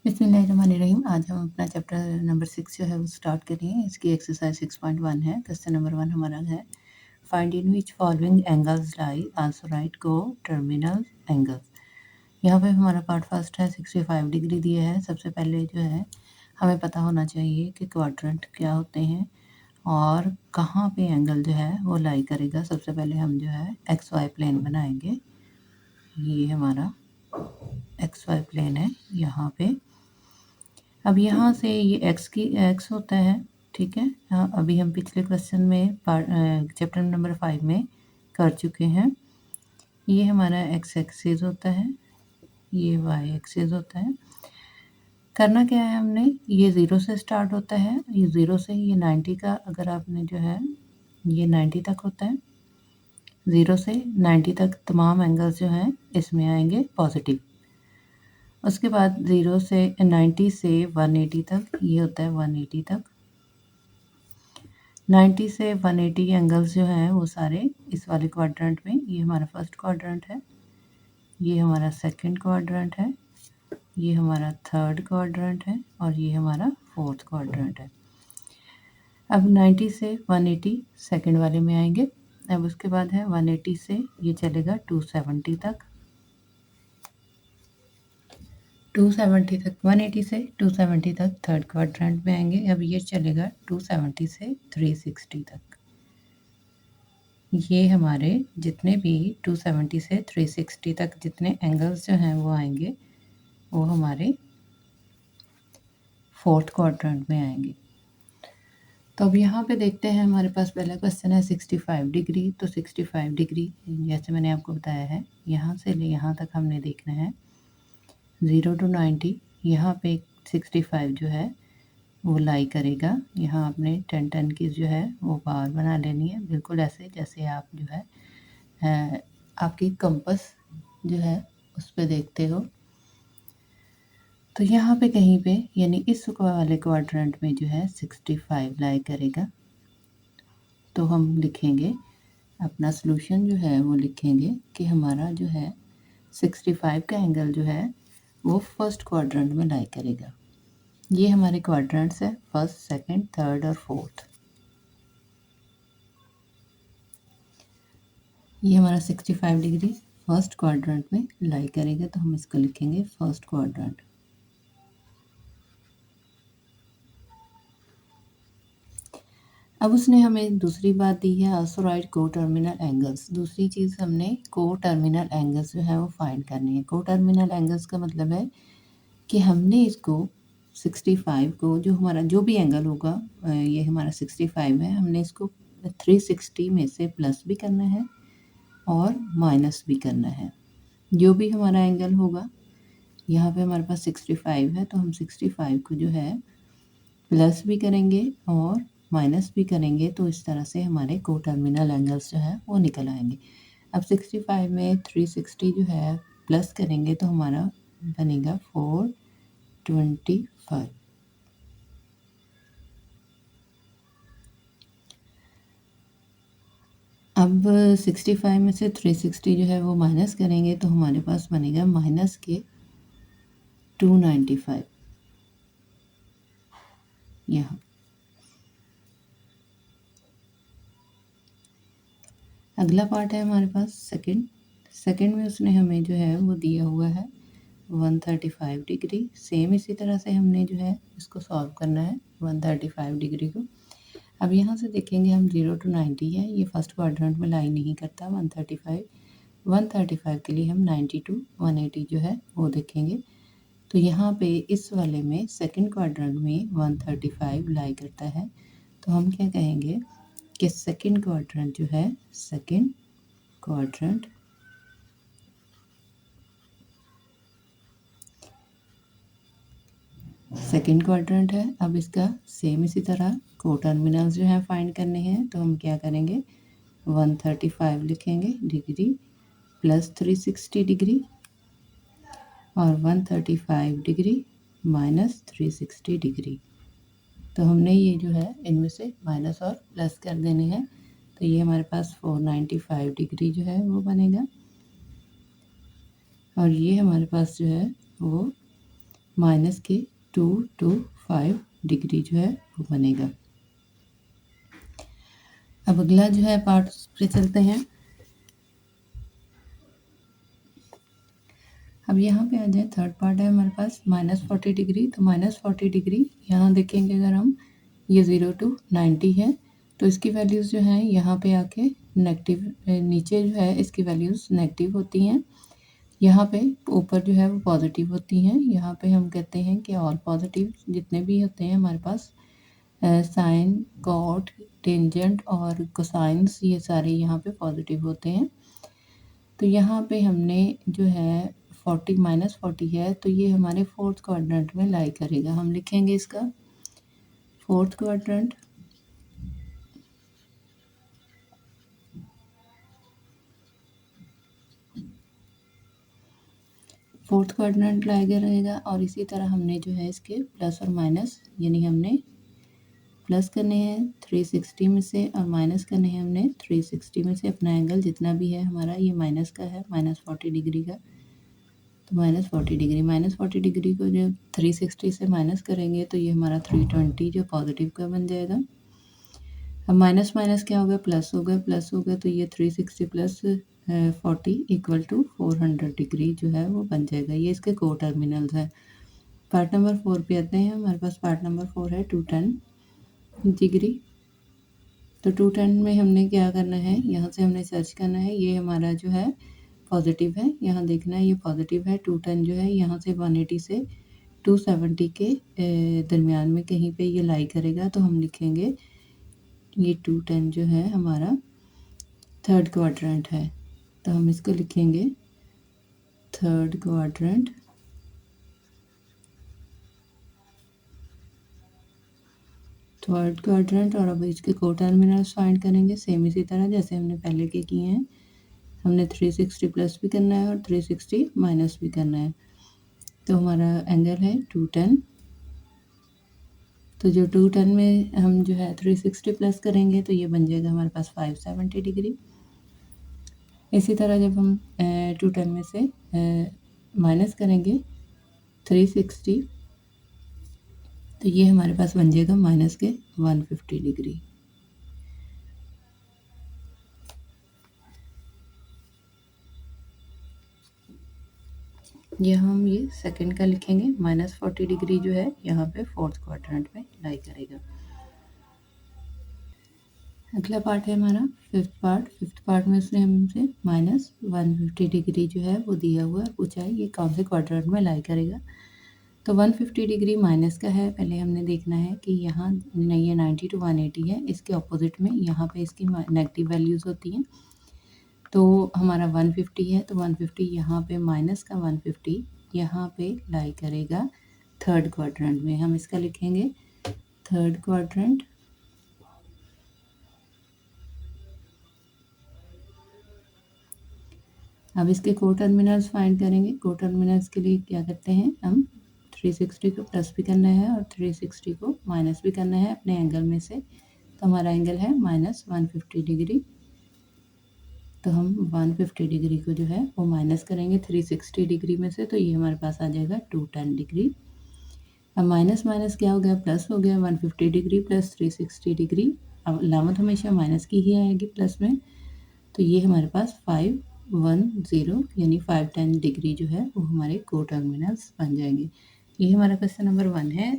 बिस्मिल्लाहिर्रहमानिर्रहीम। आज हम अपना चैप्टर नंबर 6 जो है वो स्टार्ट करेंगे। इसकी एक्सरसाइज 6.1 है। क्वेश्चन नंबर 1 हमारा है find in which following angles lie, answer right को टर्मिनल एंगल्स। यहाँ पे हमारा पार्ट फर्स्ट है, 65 डिग्री दिया है। सबसे पहले जो है हमें पता होना चाहिए कि क्वाड्रेंट क्या होते हैं और कहाँ पे एंगल जो है वो लाई करेगा। सबसे पहले हम जो है एक्स वाई प्लेन बनाएंगे। ये हमारा एक्स वाई प्लेन है यहाँ पे। अब यहाँ से ये एक्स होता है, ठीक है। हाँ, अभी हम पिछले क्वेश्चन में चैप्टर नंबर 5 में कर चुके हैं। ये हमारा एक्स एक्सिस होता है, ये वाई एक्सिस होता है। करना क्या है हमने, ये 0 से स्टार्ट होता है। ये 0 से ये 90 का, अगर आपने जो है ये 90 तक होता है। 0 से 90 तक तमाम एंगल्स जो हैं इसमें आएंगे पॉजिटिव। उसके बाद 0 से 90 से 180 तक ये होता है 180 तक। 90 से 180 एंगल्स जो हैं वो सारे इस वाले क्वाड्रेंट में। ये हमारा फर्स्ट क्वाड्रेंट है, ये हमारा सेकंड क्वाड्रेंट है, ये हमारा थर्ड क्वाड्रेंट है और ये हमारा फोर्थ क्वाड्रेंट है। अब 90 से 180 सेकंड वाले में आएंगे। अब उसके बाद है 180 से ये चलेगा 270 तक, 270 तक 180 से 270 तक थर्ड क्वाड्रेंट में आएंगे। अब ये चलेगा 270 से 360 तक। ये हमारे जितने भी 270 से 360 तक जितने एंगल्स जो हैं वो आएंगे वो हमारे फोर्थ क्वाड्रेंट में आएंगे। तो अब यहाँ पे देखते हैं, हमारे पास पहला क्वेश्चन है 65 डिग्री। तो 65 डिग्री जैसे मैंने आपको बताया है, यहाँ से ले यहाँ तक हमने देखना है 0 to 90। यहाँ पे 65 जो है वो लाई करेगा। यहाँ आपने 10 की जो है वो बार बना लेनी है, बिल्कुल ऐसे जैसे आप जो है आपकी कंपास जो है उस पर देखते हो। तो यहाँ पे कहीं पे यानी इस वाले क्वाड्रेंट में जो है 65 लाई करेगा। तो हम लिखेंगे अपना सॉल्यूशन जो है वो लिखेंगे कि हमारा जो है 65 का एंगल जो है वो फर्स्ट क्वाड्रेंट में लाई करेगा। ये हमारे क्वाड्रेंट्स है, फर्स्ट, सेकंड, थर्ड और फोर्थ। ये हमारा 65 डिग्री फर्स्ट क्वाड्रेंट में लाई करेगा, तो हम इसको लिखेंगे फर्स्ट क्वाड्रेंट। अब उसने हमें दूसरी बात दी है, आल्सो राइट को टर्मिनल एंगल्स। दूसरी चीज़ हमने को टर्मिनल एंगल्स जो है वो फाइंड करनी है। को टर्मिनल एंगल्स का मतलब है कि हमने इसको 65 को, जो हमारा जो भी एंगल होगा, ये हमारा 65 है, हमने इसको 360 में से प्लस भी करना है और माइनस भी करना है। जो भी हमारा एंगल होगा, यहाँ पे हमारे पास 65 है तो हम 65 को जो है प्लस भी करेंगे और माइनस भी करेंगे, तो इस तरह से हमारे को टर्मिनल एंगल्स जो है वो निकल आएंगे। अब 65 में 360 जो है प्लस करेंगे तो हमारा बनेगा 425। अब 65 में से 360 जो है वो माइनस करेंगे तो हमारे पास बनेगा माइनस के 295 यहाँ। अगला पार्ट है हमारे पास सेकंड में उसने हमें जो है वो दिया हुआ है 135 डिग्री। सेम इसी तरह से हमने जो है इसको सॉल्व करना है 135 डिग्री को। अब यहाँ से देखेंगे हम 0 to 90 है, ये फर्स्ट क्वाड्रेंट में लाई नहीं करता। 135 के लिए हम 90 to 180 जो है वो देखेंगे। तो यहाँ पे इस वाले में सेकंड क्वाड्रेंट में 135 लाई करता है, तो हम क्या कहेंगे कि सेकंड क्वाड्रेंट जो है, सेकंड क्वाड्रेंट है। अब इसका सेम इसी तरह को टर्मिनल्स जो है फाइंड करने हैं, तो हम क्या करेंगे 135 लिखेंगे डिग्री प्लस 360 डिग्री और 135 डिग्री माइनस 360 डिग्री। तो हमने ये जो है इनमें से माइनस और प्लस कर देने हैं, तो ये हमारे पास 495 डिग्री जो है वो बनेगा और ये हमारे पास जो है वो माइनस के 2 to 5 डिग्री जो है वो बनेगा। अब अगला जो है पार्ट पे चलते हैं। अब यहाँ पे आ जाए, थर्ड पार्ट है हमारे पास -40 डिग्री। तो -40 डिग्री यहाँ देखेंगे अगर हम, ये 0 to 90 है, तो इसकी वैल्यूज़ जो हैं यहाँ पे आके नेगेटिव, नीचे जो है इसकी वैल्यूज़ नेगेटिव होती हैं, यहाँ पे ऊपर जो है वो पॉजिटिव होती हैं। यहाँ पे हम कहते हैं कि ऑल पॉजिटिव जितने भी होते हैं हमारे पास, साइन, कॉट, टेंजेंट और कोसाइंस, ये सारे यहाँ पे पॉजिटिव होते हैं। तो यहाँ पे हमने जो है 40 -40 है, तो ये हमारे फोर्थ क्वाड्रेंट में लाई करेगा। हम लिखेंगे इसका फोर्थ क्वाड्रेंट। फोर्थ क्वाड्रेंट लाएगा रहेगा। और इसी तरह हमने जो है इसके प्लस और माइनस, यानी हमने प्लस करने हैं 360 में से और माइनस करने हैं हमने 360 में से। अपना एंगल जितना भी है हमारा ये माइनस का है, -40 डिग्री का। तो -40 डिग्री, -40 डिग्री को जब 360 से माइनस करेंगे तो ये हमारा 320 जो पॉजिटिव का बन जाएगा। अब माइनस माइनस क्या हो गया, प्लस हो गया, प्लस हो गया, तो ये 360 प्लस 40 इक्वल टू 400 डिग्री जो है वो बन जाएगा। ये इसके को टर्मिनल्स है। पार्ट नंबर 4 पे आते हैं। हमारे पास पार्ट नंबर 4 है 210 डिग्री। तो 210 में हमने क्या करना है, यहाँ से हमने सर्च करना है, ये हमारा जो है पॉजिटिव है, यहाँ देखना है ये पॉजिटिव है। 210 जो है यहाँ से 180 से 270 के दरमियान में कहीं पे ये लाई करेगा। तो हम लिखेंगे ये 210 जो है हमारा थर्ड क्वाड्रेंट है। तो हम इसको लिखेंगे थर्ड क्वाड्रेंट। Third quadrant. और अब इसके को टर्मिनल्स फाइंड करेंगे सेम इसी तरह जैसे हमने पहले के किए हैं। हमने 360 प्लस भी करना है और 360 माइनस भी करना है। तो हमारा एंगल है 210। तो जो 210 में हम जो है 360 प्लस करेंगे तो ये बन जाएगा हमारे पास 570 डिग्री। इसी तरह जब हम 210 में से माइनस करेंगे 360, तो ये हमारे पास बन जाएगा माइनस के 150 डिग्री। यहाँ हम ये सेकंड का लिखेंगे, -40 डिग्री जो है यहाँ पे फोर्थ क्वाड्रेंट में लाई करेगा। अगला पार्ट है हमारा फिफ्थ पार्ट। फिफ्थ पार्ट में उसने हमसे -150 डिग्री जो है वो दिया हुआ है, पूछा है ये कौन से क्वाड्रेंट में लाई करेगा। तो 150 डिग्री माइनस का है। पहले हमने देखना है कि यहाँ ये 90 to 180 है, इसके ऑपोजिट में यहाँ पे इसकी नेगेटिव वैल्यूज़ होती हैं। तो हमारा 150 है, तो 150 यहाँ पे माइनस का 150 यहाँ पे लाई करेगा थर्ड क्वाड्रेंट में। हम इसका लिखेंगे थर्ड क्वाड्रेंट। अब इसके को टर्मिनल्स फाइंड करेंगे। को टर्मिनल्स के लिए क्या करते हैं, हम 360 को प्लस भी करना है और 360 को माइनस भी करना है अपने एंगल में से। तो हमारा एंगल है -150 डिग्री। तो हम 150 डिग्री को जो है वो माइनस करेंगे 360 डिग्री में से, तो ये हमारे पास आ जाएगा 210 डिग्री। अब माइनस माइनस क्या हो गया, प्लस हो गया। 150 डिग्री प्लस 360 डिग्री, अब अलामत हमेशा माइनस की ही आएगी प्लस में। तो ये हमारे पास 510 यानी 510 डिग्री जो है वो हमारे को टर्मिनल्स बन जाएंगे। ये हमारा क्वेश्चन नंबर 1 है।